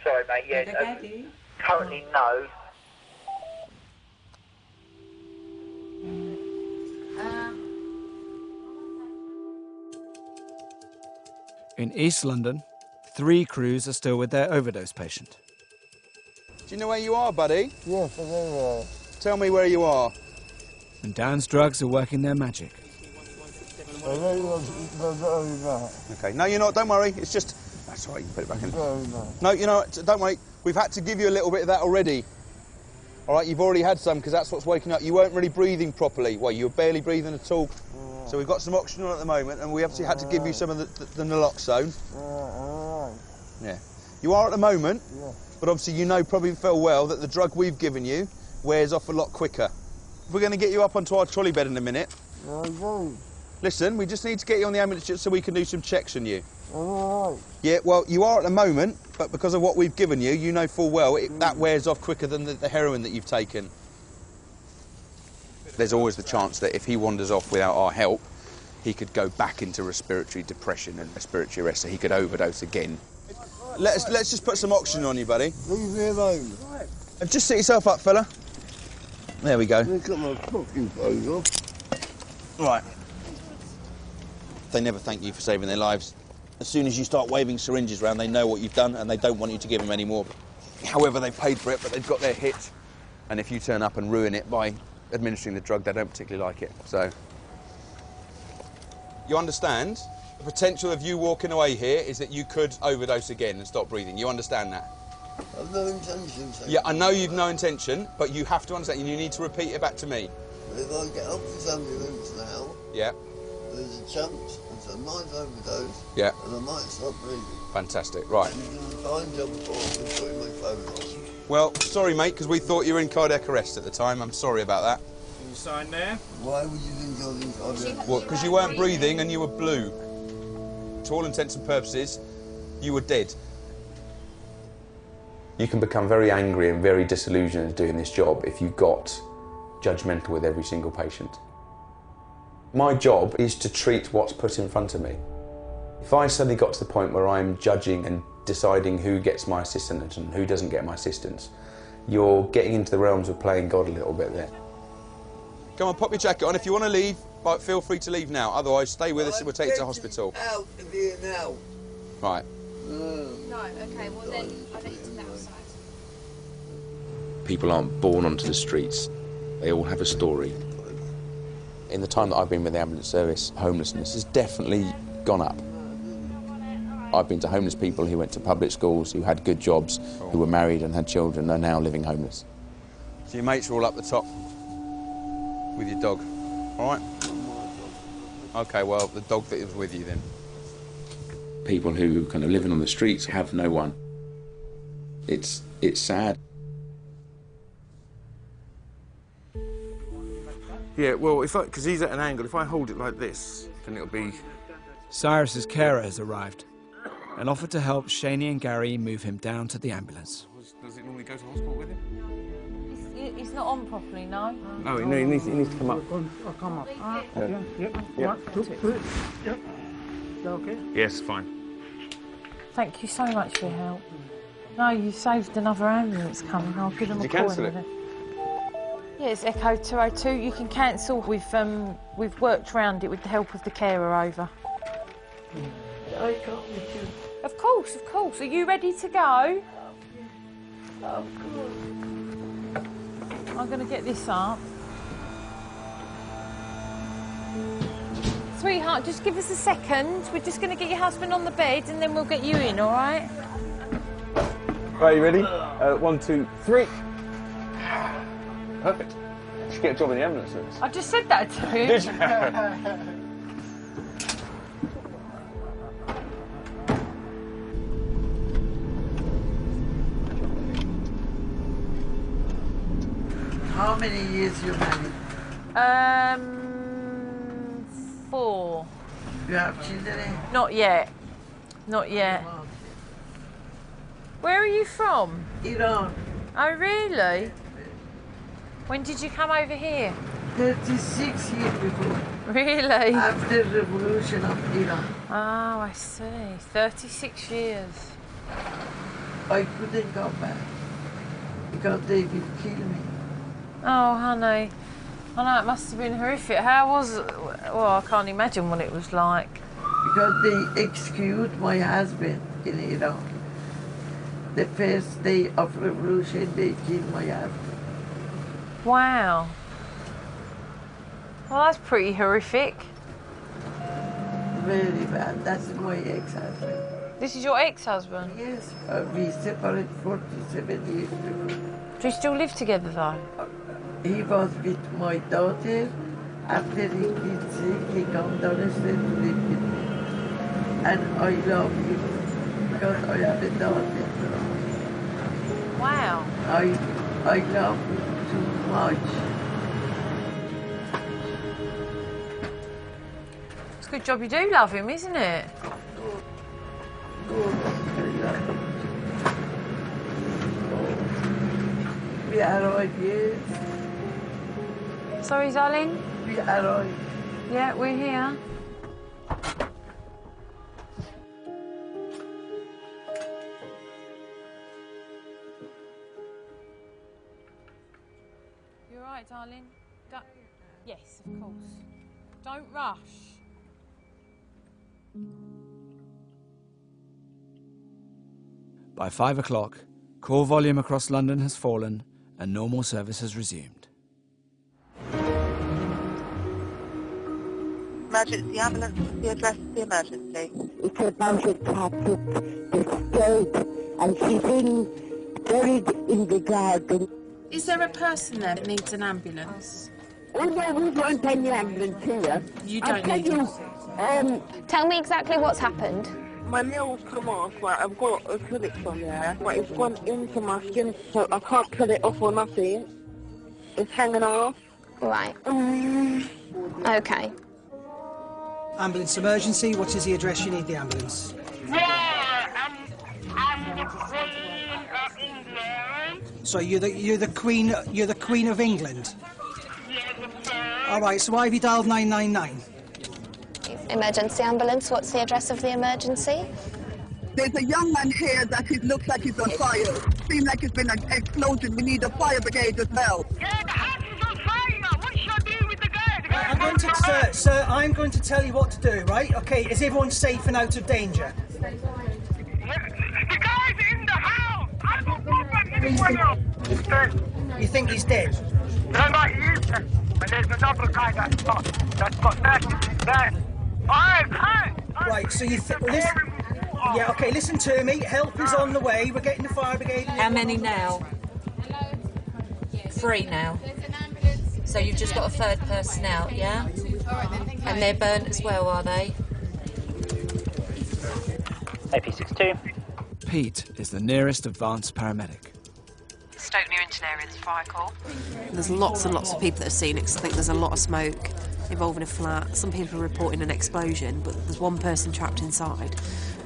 Sorry, mate, yeah. Currently, no. In East London, 3 crews are still with their overdose patient. Do you know where you are, buddy? Yes, I know. Tell me where you are. And Dan's drugs are working their magic. Okay, no, you're not. Don't worry. It's just... That's all right, you can put it back in. No, you know what? Don't worry. We've had to give you a little bit of that already. All right, you've already had some because that's what's waking up. You weren't really breathing properly. Well, you were barely breathing at all. So we've got some oxygen on at the moment, and we obviously had to give you some of the naloxone. Yeah. You are at the moment, but obviously you know probably full well that the drug we've given you wears off a lot quicker. We're going to get you up onto our trolley bed in a minute. Listen, we just need to get you on the ambulance just so we can do some checks on you. Yeah, well, you are at the moment, but because of what we've given you, you know full well that wears off quicker than the heroin that you've taken. There's always the chance that if he wanders off without our help, he could go back into respiratory depression and respiratory arrest, so he could overdose again. Let's just put some oxygen on you, buddy. Leave me alone. Just sit yourself up, fella. There we go. Look at my fucking clothes off. Right. They never thank you for saving their lives. As soon as you start waving syringes around, they know what you've done and they don't want you to give them any more. However, they've paid for it, but they've got their hit. And if you turn up and ruin it by administering the drug, they don't particularly like it. So, you understand? The potential of you walking away here is that you could overdose again and stop breathing. You understand that? I've no intention. Yeah, I know you've no intention, but you have to understand, and you need to repeat it back to me. If I get off this ambulance now, yeah, there's a chance that I might overdose, yeah, and I might stop breathing. Fantastic, right. You've done a fine job for putting my phone on. Well, sorry, mate, because we thought you were in cardiac arrest at the time. I'm sorry about that. Can you sign there? Why would you think I was in cardiac arrest? Well, because you weren't breathing and you were blue. To all intents and purposes, you were dead. You can become very angry and very disillusioned doing this job if you got judgmental with every single patient. My job is to treat what's put in front of me. If I suddenly got to the point where I'm judging and deciding who gets my assistance and who doesn't get my assistance, you're getting into the realms of playing God a little bit there. Come on, pop your jacket on. If you want to leave, feel free to leave now. Otherwise, stay with us and we'll take you to hospital. Out of here now. Right. No, okay, well then I'll let you to the outside. People aren't born onto the streets. They all have a story. In the time that I've been with the ambulance service, homelessness has definitely gone up. I've been to homeless people who went to public schools, who had good jobs, who were married and had children, are now living homeless. So your mates are all up the top with your dog, all right? Okay, well, the dog that was with you then. People who kind of living on the streets have no one. It's sad. Yeah, well, because he's at an angle, if I hold it like this, then it'll be... Cyrus's carer has arrived. and offered to help Shaney and Gary move him down to the ambulance. Does it normally go to hospital with him? He's not on properly, no? No, he needs to come up. I'll come up. Yeah. 1, 2, 3. Yep. Okay. Yes, fine. Thank you so much for your help. No, you saved another ambulance coming. I'll give them a call. Did you cancel it? Yeah, it's Echo 202. You can cancel. We've worked around it with the help of the carer over. I come with you. Of course, of course. Are you ready to go? I'm going to get this up. Sweetheart, just give us a second. We're just going to get your husband on the bed and then we'll get you in, all right? Right, you ready? 1, 2, 3. Perfect. You should get a job in the ambulance service. I just said that to him. Did you? How many years you married? 4. You have children? Not yet. Not yet. Where are you from? Iran. Oh, really? When did you come over here? 36 years before. Really? After the revolution of Iran. Oh, I see. 36 years. I couldn't go back because they will kill me. Oh, honey. I know, it must have been horrific. How was it? Well, I can't imagine what it was like. Because they executed my husband in Iran. The first day of revolution, they killed my husband. Wow. Well, that's pretty horrific. Very bad. That's my ex-husband. This is your ex-husband? Yes. We separated 47 years before. Do you still live together, though? He was with my daughter. After he got sick, he came downstairs to live with me. And I love him because I have a daughter. Wow. I love him too much. It's a good job you do love him, isn't it? We arrived, yes. Sorry, darling? We arrived. Yeah, we're here. You all right, darling? Yes, of course. Don't rush. By 5 o'clock, call volume across London has fallen and normal service has resumed. Emergency ambulance, what's the address of the emergency? It's about a Catholic estate and she's buried in the garden. Is there a person there that needs an ambulance? Oh no, we won't any ambulance here. You don't I'll need tell you, Tell me exactly what's happened. My nails come off, right? I've got acrylics on there, but it's gone into my skin, so I can't pull it off or nothing. It's hanging off. Right. Okay. Ambulance emergency. What is the address you need the ambulance? So you're the Queen of England. All right. So why have you dialed 999? Emergency ambulance. What's the address of the emergency? There's a young man here that looks like he's on fire. Seems like it's been an explosion. We need a fire brigade as well. Yeah, the house is on fire. What should I do with the guy? I'm going to, sir, I'm going to tell you what to do, right? Okay, is everyone safe and out of danger? The guy's in the house. I don't know about anyone else. He's dead. You think he's dead? No, not he is dead. But there's another guy that's got that there. Right, so you listen. Yeah, okay, listen to me. Help is on the way. We're getting the fire brigade. How many now? 3 now. So you've just got a third person out, yeah? And they're burnt as well, are they? AP62. Pete is the nearest advanced paramedic. Stoke Newington area, there's a fire call. There's lots and lots of people that have seen it because I think there's a lot of smoke involving a flat. Some people are reporting an explosion, but there's one person trapped inside.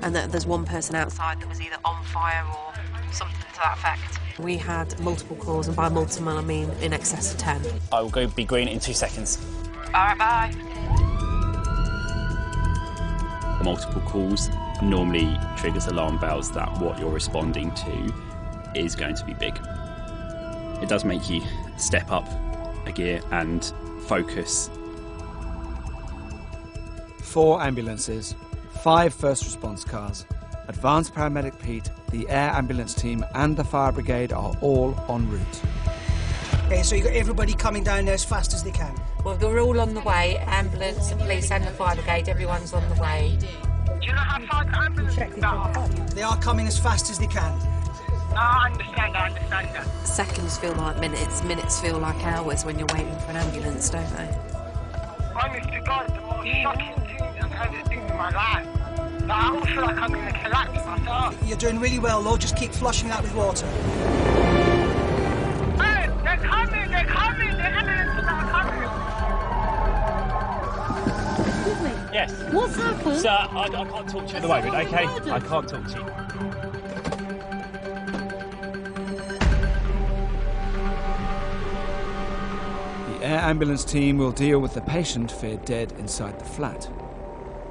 and that there's one person outside that was either on fire or something to that effect. We had multiple calls, and by multiple I mean in excess of 10. I will go be green in 2 seconds. All right, bye. Multiple calls normally triggers alarm bells that what you're responding to is going to be big. It does make you step up a gear and focus. 4 ambulances, 5 first response cars, advanced paramedic Pete, the air ambulance team and the fire brigade are all en route. Okay, so you've got everybody coming down there as fast as they can. Well, they're all on the way. Ambulance, the police and the fire brigade, everyone's on the way. Do you know how far the ambulance are? They are coming as fast as they can. No, I understand that. Seconds feel like minutes, minutes feel like hours when you're waiting for an ambulance, don't they? Honest to God, the most shocking thing I've ever seen in my life. Like, I almost feel like I'm going to collapse myself. You're doing really well, though. Just keep flushing that with water. Hey, they're coming, the ambulances are coming. Excuse me. Yes. What's happened? Sir, I can't talk to you at the moment, okay? I can't talk to you. The air ambulance team will deal with the patient feared dead inside the flat.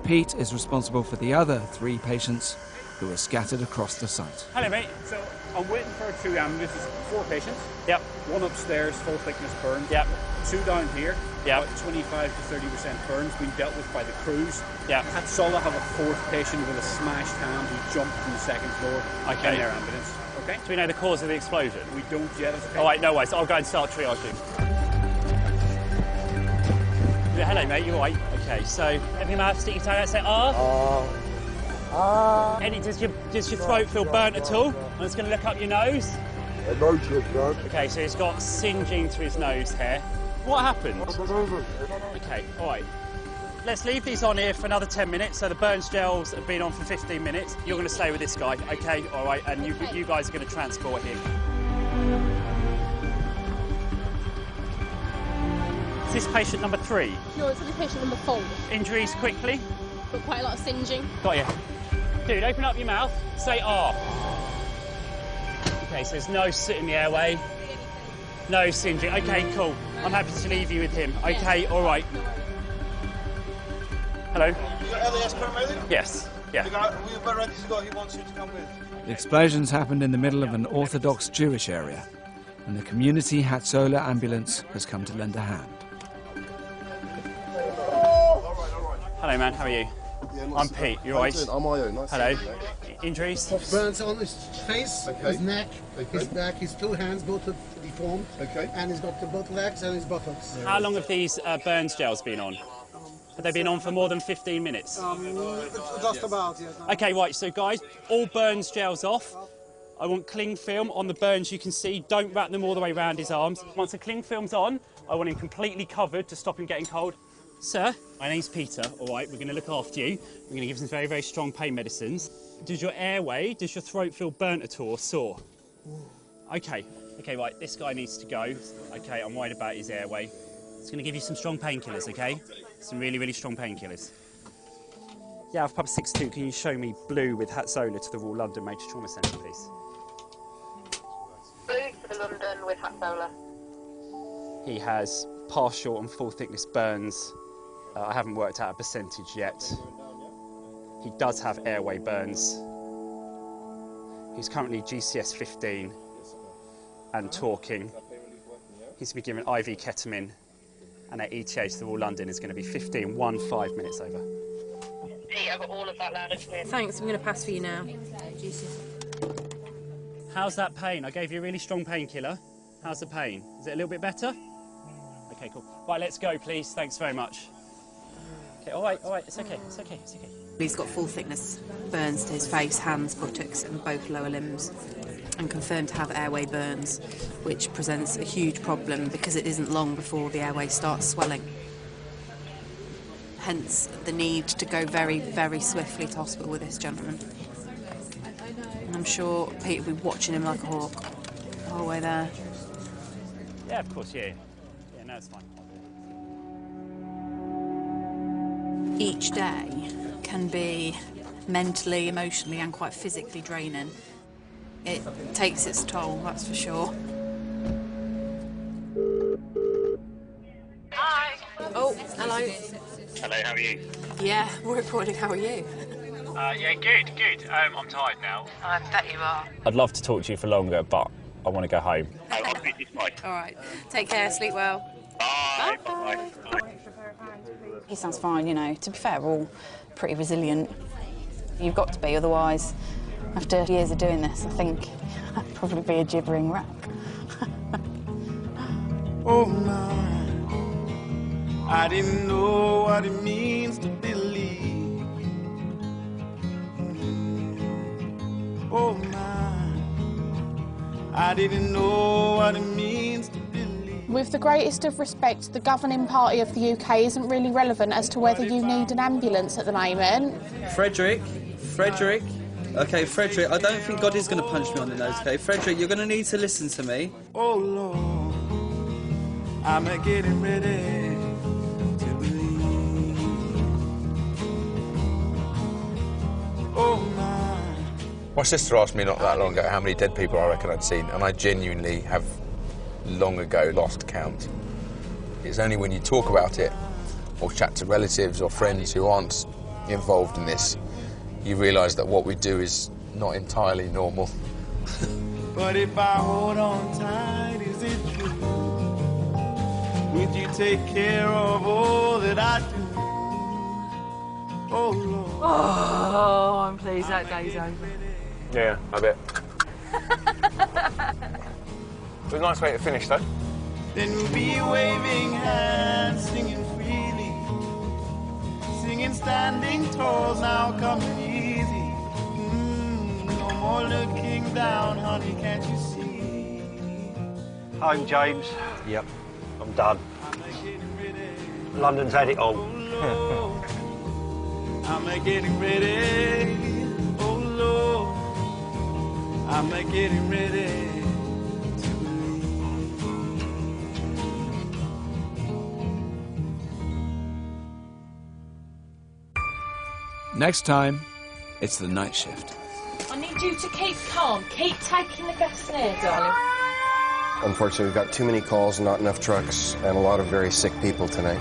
Pete is responsible for the other 3 patients who are scattered across the site. Hello, mate. So I'm waiting for 2 ambulances, 4 patients. Yep. 1 upstairs, full thickness burn. Yep. 2 down here. Yep. About 25 to 30% burns being dealt with by the crews. Yep. At Sola have a 4th patient with a smashed hand who jumped from the 2nd floor Okay. in their ambulance. Okay. Do we know the cause of the explosion? We don't yet. All right, no worries. I'll go and start triaging. Yeah, hello, mate. You all right? Okay. So, every mouth, stick your tongue out. Say ah. Any? Does your throat feel burnt at all? I'm just going to look up your nose. Okay. So he's got singeing through his nose here. What happened? Okay. All right. Let's leave these on here for another 10 minutes. So the burns gels have been on for 15 minutes. You're going to stay with this guy. Okay. All right. And you guys are going to transport him. Is this patient number 3? No, it's only patient number 4. Injuries quickly? Got quite a lot of singeing. Got you. Dude, open up your mouth. Say ah. Okay, so there's no soot in the airway. No singeing. Okay, cool. I'm happy to leave you with him. Okay, all right. Hello? You got LAS paramedic? Yes. Yeah. We're ready to go. He wants you to come with. The explosions happened in the middle of an Orthodox Jewish area, and the community Hatzola ambulance has come to lend a hand. Hello, man. How are you? Yeah, I'm Pete. You all right? I'm Io. Nice. Hello. Injuries? Burns on his face, his neck, Okay. his back, his 2 hands both are deformed. Okay. And he's got both legs and his buttocks. How long have these burns gels been on? Have they been on for more than 15 minutes? Just about, yes. Okay, right. So, guys, all burns gels off. I want cling film on the burns you can see. Don't wrap them all the way around his arms. Once the cling film's on, I want him completely covered to stop him getting cold. Sir, my name's Peter, all right? We're going to look after you. We're going to give you some very, very strong pain medicines. Does your throat feel burnt at all or sore? Okay, right, this guy needs to go. Okay, I'm worried about his airway. It's going to give you some strong painkillers, okay? Some really, really strong painkillers. Yeah, I've Pub 62, can you show me Blue with Hatzola to the Royal London Major Trauma Centre, please? Blue to the London with Hatzola. He has partial and full thickness burns. I haven't worked out a percentage yet. He does have airway burns. He's currently GCS 15 and talking. He's been given IV ketamine, and at ETA to the Royal London is going to be 15 minutes over. Pete, I've got all of that loud and clear. Thanks, I'm going to pass for you now. How's that pain? I gave you a really strong painkiller. How's the pain? Is it a little bit better? Okay, cool. Right, let's go, please. Thanks very much. Okay, all right, it's okay. He's got full thickness burns to his face, hands, buttocks and both lower limbs, and confirmed to have airway burns, which presents a huge problem because it isn't long before the airway starts swelling. Hence the need to go very, very swiftly to hospital with this gentleman. And I'm sure Pete will be watching him like a hawk the whole way there. Yeah, of course, yeah. Yeah, no, it's fine. Each day can be mentally, emotionally and quite physically draining. It takes its toll, that's for sure. Hi. Oh, hello. Hello, how are you? Yeah, more importantly, how are you? Yeah, good, good. I'm tired now. I bet you are. I'd love to talk to you for longer, but I want to go home. I'll speak to you tomorrow. All right, take care, sleep well. Bye. Bye. He sounds fine, you know. To be fair, we're all pretty resilient. You've got to be, otherwise, after years of doing this, I think I'd probably be a gibbering wreck. Oh my, I didn't know what it means to believe. Oh my, I didn't know what it means to believe. With the greatest of respect, the governing party of the UK isn't really relevant as to whether you need an ambulance at the moment. Frederick. Okay, Frederick, I don't think God is going to punch me on the nose, okay? Frederick, you're going to need to listen to me. Oh Lord, I'm getting ready to believe. Oh my. My sister asked me not that long ago how many dead people I reckon I'd seen, and I genuinely have long ago lost count. It's only when you talk about it, or chat to relatives or friends who aren't involved in this, you realise that what we do is not entirely normal. But if I hold on tight, is it true? Would you take care of all that I do? Oh Lord. Oh, I'm pleased that day's over. Yeah, I bet. It was a nice way to finish, though. Then we'll be waving hands, singing freely, singing standing tall, now coming easy. No more looking down, honey, can't you see? Home, James. Yep, I'm done. London's had it all. I'm getting ready, oh Lord, I'm getting ready. Next time, it's the night shift. I need you to keep calm. Keep taking the gas there, darling. Unfortunately, we've got too many calls, not enough trucks, and a lot of very sick people tonight.